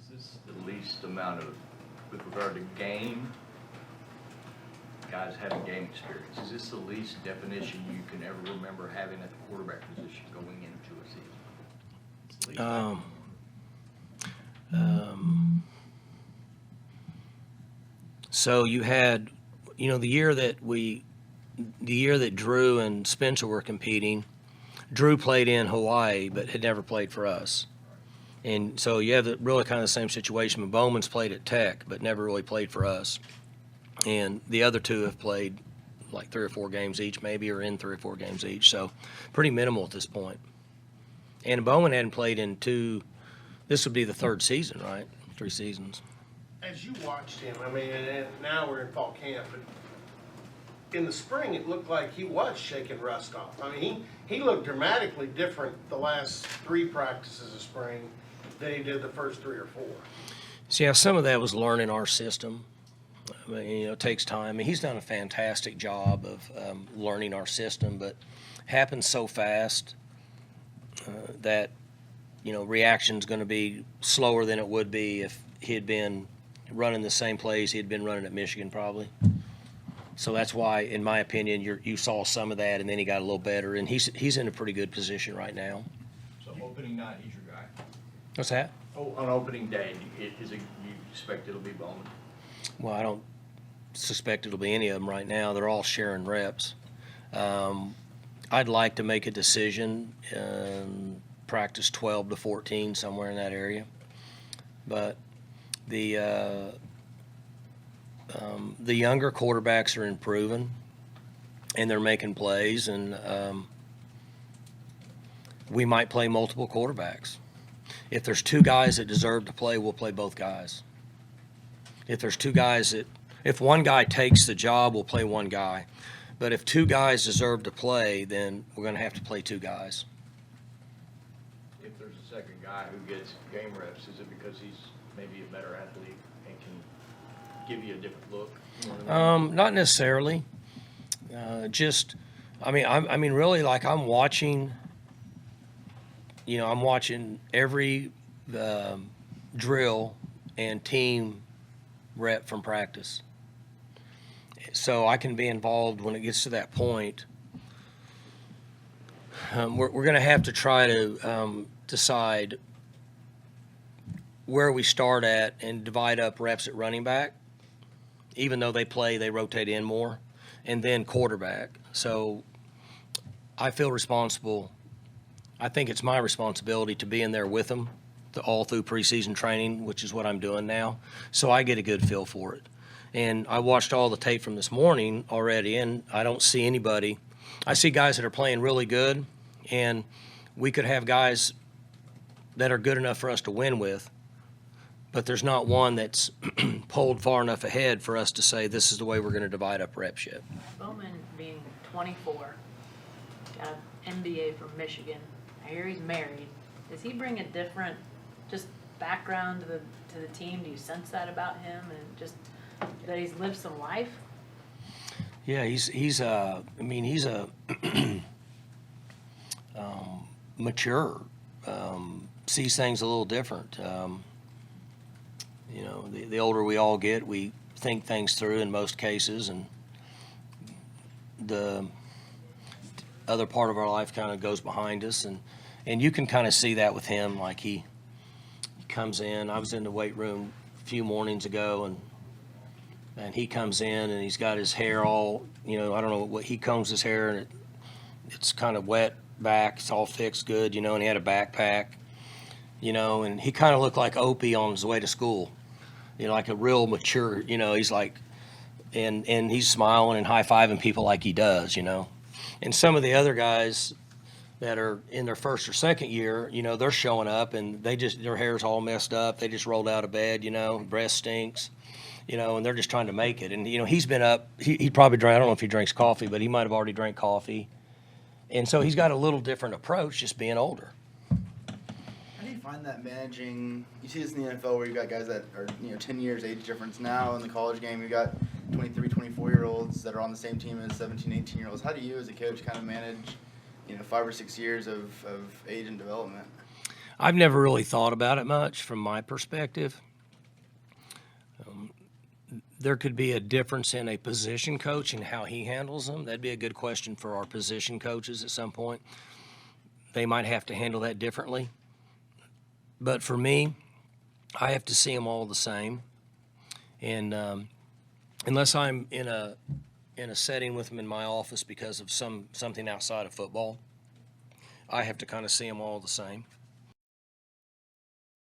Is this the least amount of, with regard to game, guys having game experience, is this the least definition you can ever remember having at the quarterback position going into a season? It's the least So you had, the year that Drew and Spencer were competing, Drew played in Hawaii but had never played for us. And so you have really kind of the same situation. Bowman's played at Tech but never really played for us. And the other two have played like 3 or 4 games each maybe, or in 3 or 4 games each. So pretty minimal at this point. And Bowman hadn't played in this would be the 3rd season, right? 3 seasons. As you watched him, I mean, and now we're in fall camp, but in the spring it looked like he was shaking rust off. I mean, he looked dramatically different the last 3 practices of spring than he did the first 3 or 4. So yeah, some of that was learning our system. I mean, it takes time. I mean, he's done a fantastic job of learning our system, but happens so fast that, reaction's going to be slower than it would be if he had been running the same plays he had been running at Michigan probably. So that's why, in my opinion, you saw some of that, and then he got a little better, and he's in a pretty good position right now. So opening night, he's your guy. What's that? Oh, on opening day, you expect it'll be Bowman? Well, I don't suspect it'll be any of them right now. They're all sharing reps. I'd like to make a decision, practice 12 to 14, somewhere in that area. But the younger quarterbacks are improving, and they're making plays, and we might play multiple quarterbacks. If there's 2 guys that deserve to play, we'll play both guys. If there's 2 guys if one guy takes the job, we'll play one guy. But if 2 guys deserve to play, then we're going to have to play 2 guys. If there's a second guy who gets game reps, is it because he's maybe a better athlete and can give you a different look? Not necessarily. Really, like I'm watching every drill and team rep from practice. So I can be involved when it gets to that point. We're going to have to try to decide where we start at and divide up reps at running back. Even though they rotate in more, and then quarterback. So I feel responsible. I think it's my responsibility to be in there with them all through preseason training, which is what I'm doing now. So I get a good feel for it. And I watched all the tape from this morning already, and I don't see anybody. I see guys that are playing really good, and we could have guys that are good enough for us to win with, but there's not one that's pulled far enough ahead for us to say this is the way we're going to divide up reps yet. Bowman being 24, got an MBA from Michigan. I hear he's married. Does he bring a different just background to the team? Do you sense that about him, and just that he's lived some life? Yeah, he's mature, sees things a little different. The older we all get, we think things through in most cases, and the other part of our life kind of goes behind us, and you can kind of see that with him. Like he comes in. I was in the weight room a few mornings ago, and he comes in and he's got his hair all, I don't know what, he combs his hair and it's kind of wet back. It's all fixed good, and he had a backpack, and he kind of looked like Opie on his way to school, like a real mature, he's like, and he's smiling and high-fiving people like he does, And some of the other guys that are in their first or second year, they're showing up and their hair's all messed up. They just rolled out of bed, breath stinks, and they're just trying to make it. And, he's been up, he probably drank, I don't know if he drinks coffee, but he might have already drank coffee. And so he's got a little different approach just being older. How do you find that managing? You see this in the NFL where you got guys that are 10 years age difference now. In the college game, you got 23, 24-year-olds that are on the same team as 17, 18-year-olds. How do you as a coach kind of manage 5 or 6 years of age and development? I've never really thought about it much from my perspective. There could be a difference in a position coach and how he handles them. That'd be a good question for our position coaches at some point. They might have to handle that differently. But for me, I have to see them all the same. And unless I'm in a setting with them in my office because of something outside of football, I have to kind of see them all the same.